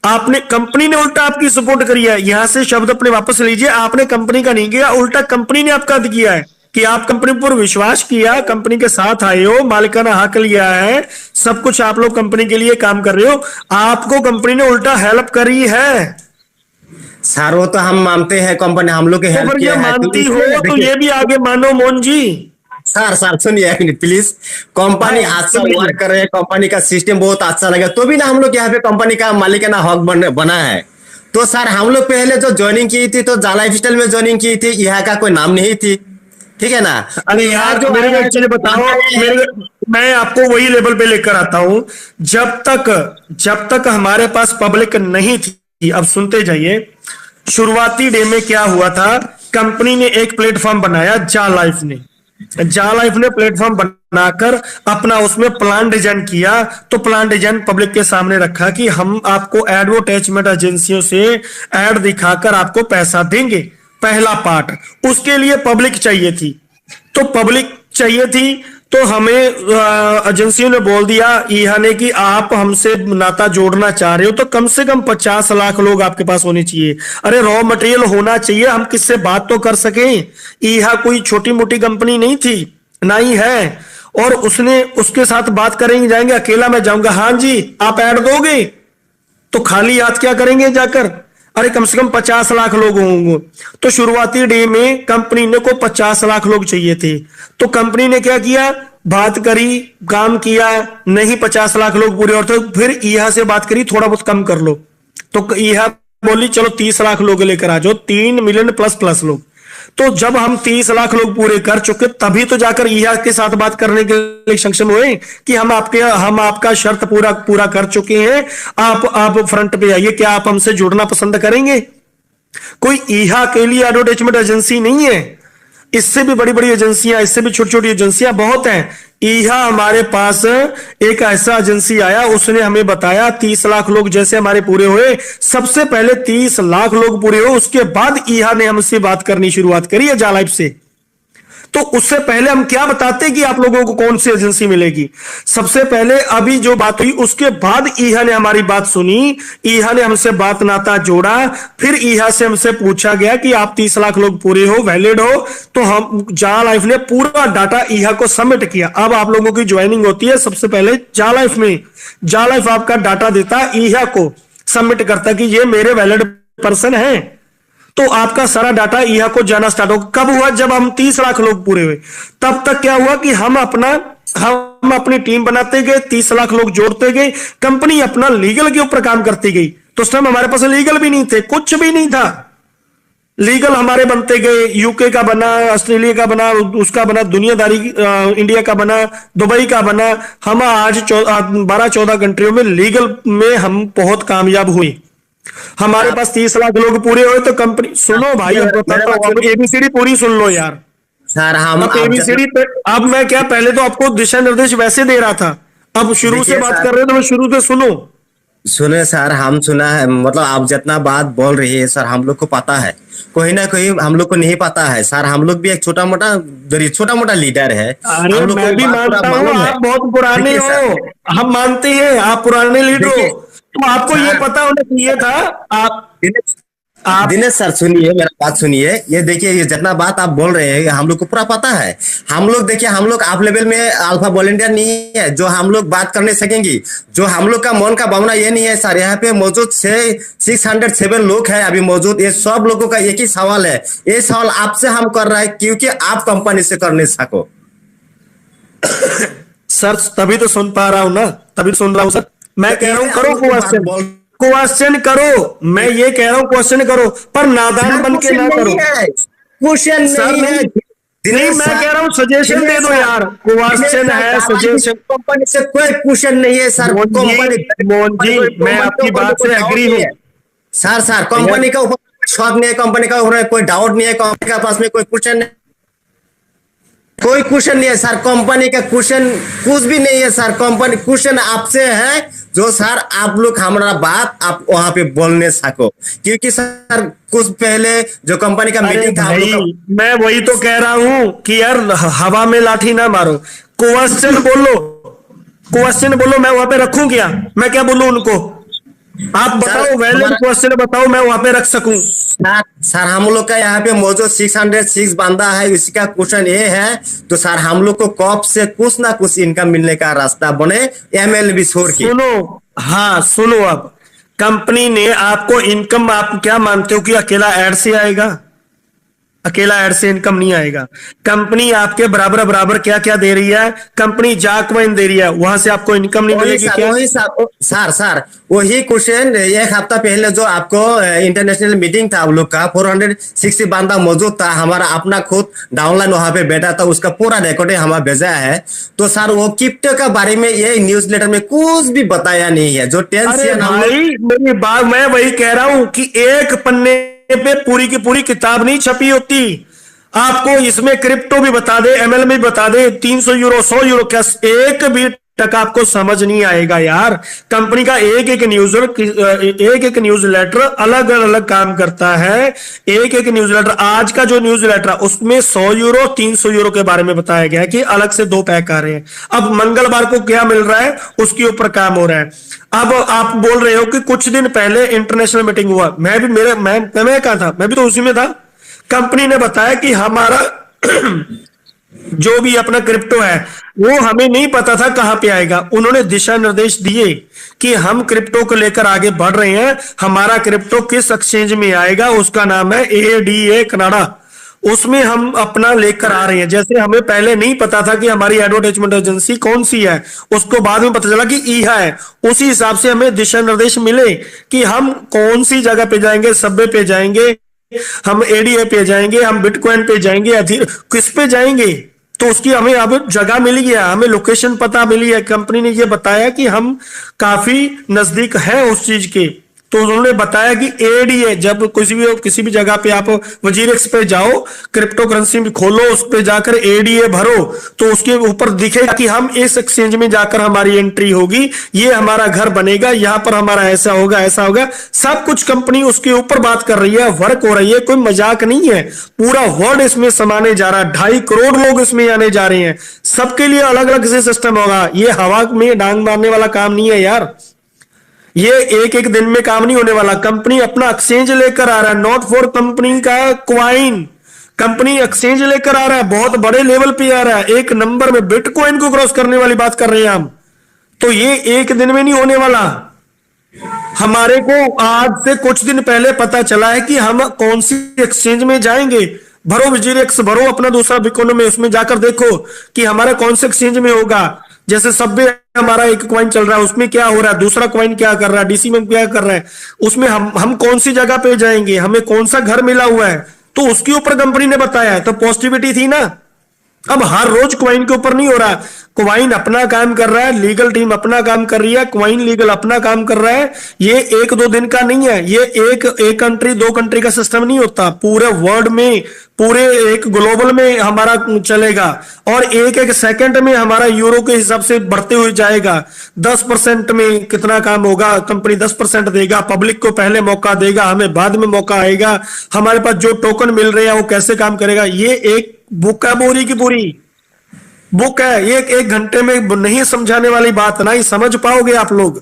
आपने, कंपनी ने उल्टा आपकी सपोर्ट करी है। यहां से शब्द अपने वापस लीजिए, आपने कंपनी का नहीं किया, उल्टा कंपनी ने आपका किया है कि आप कंपनी पर विश्वास किया, कंपनी के साथ आए हो, मालिकाना हक लिया है, सब कुछ आप लोग कंपनी के लिए काम कर रहे हो, आपको कंपनी ने उल्टा हेल्प करी है। सर वो तो हम मानते हैं, कंपनी हम लोग के तो हेल्प फिर ये किया है, तो मानती हो इसलिए तो देखिए। ये भी आगे मानो मोहन जी। सर सर सुनिए एक मिनट प्लीज। कंपनी हाँ अच्छा सुनिए। वर्क कर रहे हैं, कंपनी का सिस्टम बहुत अच्छा लगा, तो भी ना हम लोग यहाँ पे कंपनी का मालिकाना हक बना है। तो सर हम लोग पहले जो ज्वाइनिंग की थी तो जा लाइफ स्टाइल में ज्वाइनिंग की थी, यहाँ का कोई नाम नहीं थी, ठीक है ना। तो अरे यहाँ यार जो मेरे आया को है एक चीज बताओ, तो मेरे मैं आपको वही लेवल पे लेकर आता हूं। जब तक हमारे पास पब्लिक नहीं थी, अब सुनते जाइए, शुरुआती डे में क्या हुआ था, कंपनी ने एक प्लेटफॉर्म बनाया, जा लाइफ ने प्लेटफॉर्म बनाकर अपना उसमें प्लान डिजाइन किया। तो प्लान डिजाइन पब्लिक के सामने रखा कि हम आपको एडवर्टाइजमेंट एजेंसियों से एड दिखाकर आपको पैसा देंगे, पहला पार्ट। उसके लिए पब्लिक चाहिए थी, तो पब्लिक चाहिए थी, तो हमें एजेंसियों ने बोल दिया, ईहा ने, कि आप हमसे नाता जोड़ना चाह रहे हो तो कम से कम 50 लाख लोग आपके पास होने चाहिए। अरे रॉ मटेरियल होना चाहिए, हम किससे बात तो कर सकें। ईहा कोई छोटी मोटी कंपनी नहीं थी, ना ही है। और उसने उसके साथ बात करेंगे, जाएंगे, अकेला मैं जाऊंगा, हाँ जी आप ऐड दोगे, तो खाली हाथ क्या करेंगे जाकर। अरे कम से कम 50 लाख लोग होंगे। तो शुरुआती डे में कंपनी ने को 50 लाख लोग चाहिए थे, तो कंपनी ने क्या किया, बात करी, काम किया, नहीं 50 लाख लोग पूरे और, तो फिर ईहा से बात करी, थोड़ा बहुत कम कर लो। तो ईहा बोली चलो 30 लाख लोग लेकर आ जाओ, 3 मिलियन प्लस प्लस लोग। तो जब हम 30 लाख लोग पूरे कर चुके, तभी तो जाकर ईहा के साथ बात करने के लिए सक्षम हुए कि हम आपका शर्त पूरा पूरा कर चुके हैं, आप फ्रंट पे आइए, क्या आप हमसे जुड़ना पसंद करेंगे। कोई ईहा के लिए एडवर्टाइजमेंट एजेंसी नहीं है, इससे भी बड़ी बड़ी एजेंसियां, इससे भी छोटी छोटी एजेंसियां बहुत हैं। ईहा हमारे पास एक ऐसा एजेंसी आया, उसने हमें बताया 30 लाख लोग जैसे हमारे पूरे हुए, सबसे पहले 30 लाख लोग पूरे हो, उसके बाद ईहा ने हमसे बात करनी शुरुआत करी है जा लाइफ से। तो उससे पहले हम क्या बताते कि आप लोगों को कौन सी एजेंसी मिलेगी। सबसे पहले अभी जो बात हुई, उसके बाद ईहा ने हमारी बात सुनी, ईहा ने हमसे बात नाता जोड़ा, फिर ईहा से हमसे पूछा गया कि आप 30 लाख लोग पूरे हो, वैलिड हो, तो हम जा लाइफ ने पूरा डाटा ईहा को सबमिट किया। अब आप लोगों की ज्वाइनिंग होती है, सबसे पहले जा लाइफ में, जा लाइफ आपका डाटा देता ईहा को, सबमिट करता कि ये मेरे वैलिड पर्सन है, तो आपका सारा डाटा ईहा को जाना स्टार्ट हो। कब हुआ, जब हम 30 लाख लोग पूरे हुए। तब तक क्या हुआ कि हम अपनी टीम बनाते गए, 30 लाख लोग जोड़ते गए, कंपनी अपना लीगल के ऊपर काम करती गई। तो उस टाइम हमारे पास लीगल भी नहीं थे, कुछ भी नहीं था, लीगल हमारे बनते गए, यूके का बना, ऑस्ट्रेलिया का बना, उसका बना, दुनियादारी इंडिया का बना, दुबई का बना। हम आज 12-14 कंट्रियों में लीगल में हम बहुत कामयाब हुए। हमारे पास 30 लाख लोग पूरे हुए, तो कंपनी, सुनो भाई अब बताता हूं, अब एबीसीडी पूरी सुन लो यार। सर हम अब आप एबीसीडी पे, अब मैं क्या, पहले तो आपको दिशा निर्देश वैसे दे रहा था, अब शुरू से देखिए बात सर, कर रहे हो तो मैं शुरू से सुनो। सुने सर, हम सुना है, मतलब आप जितना बात बोल रही है सर, हम लोग को पता है, कोई ना कोई हम लोग को नहीं पता है सर। हम लोग भी एक छोटा मोटा लीडर है, अरे हम लोग को मैं ये भी बात पूरा मानता हूँ, मालूम है। आप बहुत पुराने देखिए सर, हो, हम मानते हैं आप पुराने लीडर हो, देखिए तो आपको ये सर, पता होना चाहिए था। आप दिनेश आप दिनेश सर सुनिए, मेरा बात सुनिए। ये देखिए, ये जितना बात आप बोल रहे हैं हम लोग को पूरा पता है। हम लोग देखिए, हम लोग आप लेवल में अल्फा वॉलंटियर नहीं है जो हम लोग बात करने सकेंगे। जो हम लोग का मन का भावना ये नहीं है सर, यहाँ पे मौजूद 607 लोग हैं अभी मौजूद। ये सब लोगों का एक ही सवाल है, ये सवाल आपसे हम कर रहे हैं क्योंकि आप कंपनी से करने सको। सर तभी तो सुन पा रहा हूं ना, तभी तो सुन रहा हूं सर। मैं कह रहा हूं करो क्वेश्चन, क्वेश्चन करो, मैं ये कह रहा हूं क्वेश्चन करो, पर नादान बन के ना करो। क्वेश्चन सर नहीं है नहीं, दिनेश मैं सर, कह रहा हूं सजेशन दे दो यार, क्वेश्चन है सजेशन। कंपनी से कोई क्वेश्चन नहीं है सर। मोहन जी मैं आपकी बात से एग्री हूं। सर कंपनी का ऊपर शौक नहीं है, कंपनी का ऊपर कोई डाउट नहीं है, कंपनी के पास में कोई क्वेश्चन नहीं, कोई क्वेश्चन नहीं है सर। कंपनी का क्वेश्चन कुछ भी नहीं है सर। कंपनी क्वेश्चन आपसे है जो सर आप लोग हमारा बात आप वहां पे बोलने सको, क्योंकि सर कुछ पहले जो कंपनी का मीटिंग था भाई मैं वही तो कह रहा हूं कि यार हवा में लाठी ना मारो, क्वेश्चन बोलो, क्वेश्चन बोलो। मैं वहां पे रखूं क्या, मैं क्या बोलूं उनको? आप बताओ, सर वैलिड हमारा क्वेश्चन बताओ, मैं वहां पे रख सकूं। सर हम लोग का यहाँ पे मौजूद 606 बंदा है, इसका क्वेश्चन ये है, तो सर हम लोग को कॉप से कुछ ना कुछ इनकम मिलने का रास्ता बने, एमएलबी छोड़ के। सुनो, हाँ सुनो, अब कंपनी ने आपको इनकम, आप क्या मानते हो कि अकेला एड से आएगा? अकेला एड से इनकम नहीं आएगा। कंपनी आपके बराबर बराबर क्या क्या दे रही है? कंपनी जाकवाइन दे रही है, वहां से आपको इनकम नहीं वही मिलेगी सर, क्या? वही सर, सर वही क्वेश्चन एक हफ्ता पहले जो आपको इंटरनेशनल मीटिंग था, आप लोग का 460 बंदा मौजूद था, हमारा अपना खुद डाउनलाइन वहां पे बैठा था, उसका पूरा रिकॉर्ड हमारा भेजा है। तो सर वो क्रिप्टो के बारे में ये न्यूज लेटर में कुछ भी बताया नहीं है, जो अरे टेंशन हम लोग। भाई, मेरी बात, मैं वही कह रहा हूं कि एक पन्ने पे पूरी की पूरी किताब नहीं छपी होती। आपको इसमें क्रिप्टो भी बता दे, एमएल भी बता दे, 300 यूरो 100 यूरो, क्या एक भी तक आपको समझ नहीं आएगा यार। कंपनी का एक एक न्यूज लेटर अलग अलग काम करता है। एक एक न्यूज लेटर, आज का जो न्यूज लेटर है उसमें 100 यूरो 300 यूरो के बारे में बताया गया है कि अलग से 2 पैक आ रहे हैं। अब मंगलवार को क्या मिल रहा है उसके ऊपर काम हो रहा है। अब आप बोल रहे हो कि कुछ दिन पहले इंटरनेशनल मीटिंग हुआ, मैं भी, मैं कहा था, मैं भी तो उसी में था। कंपनी ने बताया कि हमारा जो भी अपना क्रिप्टो है वो हमें नहीं पता था कहां पे आएगा। उन्होंने दिशा निर्देश दिए कि हम क्रिप्टो को लेकर आगे बढ़ रहे हैं, हमारा क्रिप्टो किस एक्सचेंज में आएगा, उसका नाम है एडीए कनाडा, उसमें हम अपना लेकर आ रहे हैं। जैसे हमें पहले नहीं पता था कि हमारी एडवर्टाइजमेंट एजेंसी कौन सी है, उसको बाद में पता चला कि ईहा है। उसी हिसाब से हमें दिशा निर्देश मिले कि हम कौन सी जगह पे जाएंगे, सब्वे पे जाएंगे, हम एडीए पे जाएंगे, हम बिटकॉइन पे जाएंगे, अधीर किस पे जाएंगे। तो उसकी हमें अब जगह मिल गया, हमें लोकेशन पता मिली है। कंपनी ने ये बताया कि हम काफी नजदीक है उस चीज के। तो उन्होंने बताया कि एडीए, जब किसी भी जगह पे आप वजीरेक्स पे जाओ, क्रिप्टो करेंसी भी खोलो, उस पे जाकर एडीए भरो, तो उसके ऊपर दिखेगा कि हम इस एक्सचेंज में जाकर हमारी एंट्री होगी, ये हमारा घर बनेगा, यहां पर हमारा ऐसा होगा, ऐसा होगा। सब कुछ कंपनी उसके ऊपर बात कर रही है, वर्क हो रही है, कोई मजाक नहीं है। पूरा वर्ल्ड इसमें समाने जा रहा है, 2.5 करोड़ लोग इसमें आने जा रहे हैं। सबके लिए अलग अलग से सिस्टम होगा। ये हवा में डांग मारने वाला काम नहीं है यार, ये एक एक दिन में काम नहीं होने वाला। कंपनी अपना एक्सचेंज लेकर आ रहा है, नॉट फॉर कंपनी का क्वाइन, कंपनी एक्सचेंज लेकर आ रहा है, बहुत बड़े लेवल पे आ रहा है, एक नंबर में बिटकॉइन को क्रॉस करने वाली बात कर रहे हैं हम। तो ये एक दिन में नहीं होने वाला। हमारे को आज से कुछ दिन पहले पता चला है कि हम कौन सी एक्सचेंज में जाएंगे। भरो विजिरेक्स, भरो अपना दूसरा बिटकॉइन में, उसमें जाकर देखो कि हमारा कौन से एक्सचेंज में होगा। जैसे सब्वे हमारा एक क्वाइन चल रहा है, उसमें क्या हो रहा है, दूसरा क्वाइन क्या कर रहा है, डीसी में क्या कर रहा है, उसमें हम कौन सी जगह पे जाएंगे, हमें कौन सा घर मिला हुआ है, तो उसके ऊपर कंपनी ने बताया है। तो पॉजिटिविटी थी ना। अब हर रोज क्वाइन के ऊपर नहीं हो रहा। क्वाइन अपना काम कर रहा है, लीगल टीम अपना काम कर रही है, क्वाइन लीगल अपना काम कर रहा है। ये 1-2 दिन का नहीं है, ये एक कंट्री 2 कंट्री का सिस्टम नहीं होता। पूरे वर्ल्ड में, पूरे एक ग्लोबल में हमारा चलेगा, और एक एक सेकंड में हमारा यूरो के हिसाब से बढ़ते हुए जाएगा। 10% में कितना काम होगा, कंपनी 10% देगा, पब्लिक को पहले मौका देगा, हमें बाद में मौका आएगा। हमारे पास जो टोकन मिल रहे हैं वो कैसे काम करेगा, ये एक बुक है, पूरी की पूरी बुक है। एक घंटे में नहीं समझाने वाली बात, नहीं समझ पाओगे आप लोग।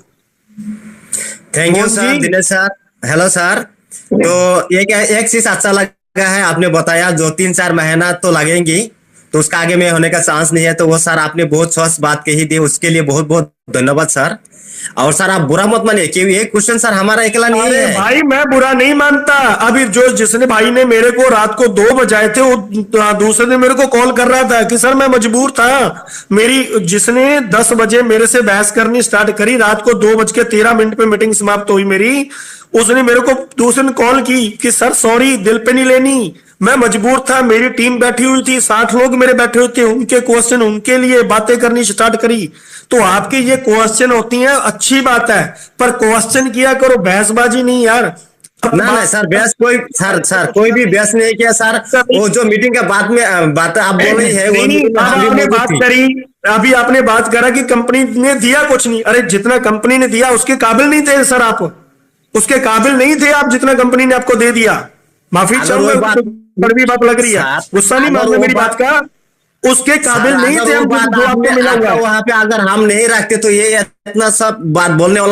Thank you sir, Dinesh sir. Hello sir. तो एक चीज अच्छा लगा है, आपने बताया जो 3-4 महीना तो लगेंगी, तो उसका आगे में होने का चांस नहीं है। तो वो सर आपने बहुत स्वस्थ बात कही थी, उसके लिए बहुत बहुत धन्यवाद सर। और सर आप बुरा मत मानिए कि ये क्वेश्चन सर हमारा अकेला नहीं अरे है। भाई मैं बुरा नहीं मानता। अभी जिसने भाई ने मेरे को रात को 2 बजाए थे, वो दूसरे दिन मेरे को कॉल कर रहा था कि सर मैं मजबूर था। जिसने 10 बजे मेरे से बहस करनी स्टार्ट करी, रात को 2:13 पे मीटिंग समाप्त हुई मेरी, उसने मेरे को दूसरे दिन कॉल की कि सर सॉरी, दिल पे नहीं लेनी, मैं मजबूर था। मेरी टीम बैठी हुई थी, 60 लोग मेरे बैठे हुए थे, उनके क्वेश्चन, उनके लिए बातें करनी स्टार्ट करी। तो आपके ये क्वेश्चन होती हैं, अच्छी बात है, पर क्वेश्चन किया करो, बहसबाजी नहीं यार। ना सर, बहस कोई सर कोई भी बहस नहीं किया सर। वो जो मीटिंग के बाद में बात आप बोल रही है, वो आपने बात करी, अभी आपने बात करा कि कंपनी ने दिया कुछ नहीं। अरे जितना कंपनी ने दिया उसके काबिल नहीं थे सर, आप उसके काबिल नहीं थे आप, जितना कंपनी ने आपको दे दिया। माफी चाहूंगा, बड़ी बात लग रही है, गुस्सा नहीं मानना मेरी बात का। उसके काबिल नहीं थे हम, जो आपको मिला हुआ है। वहां पे अगर हम नहीं रखते तो ये इतना सब बात बोलने वाला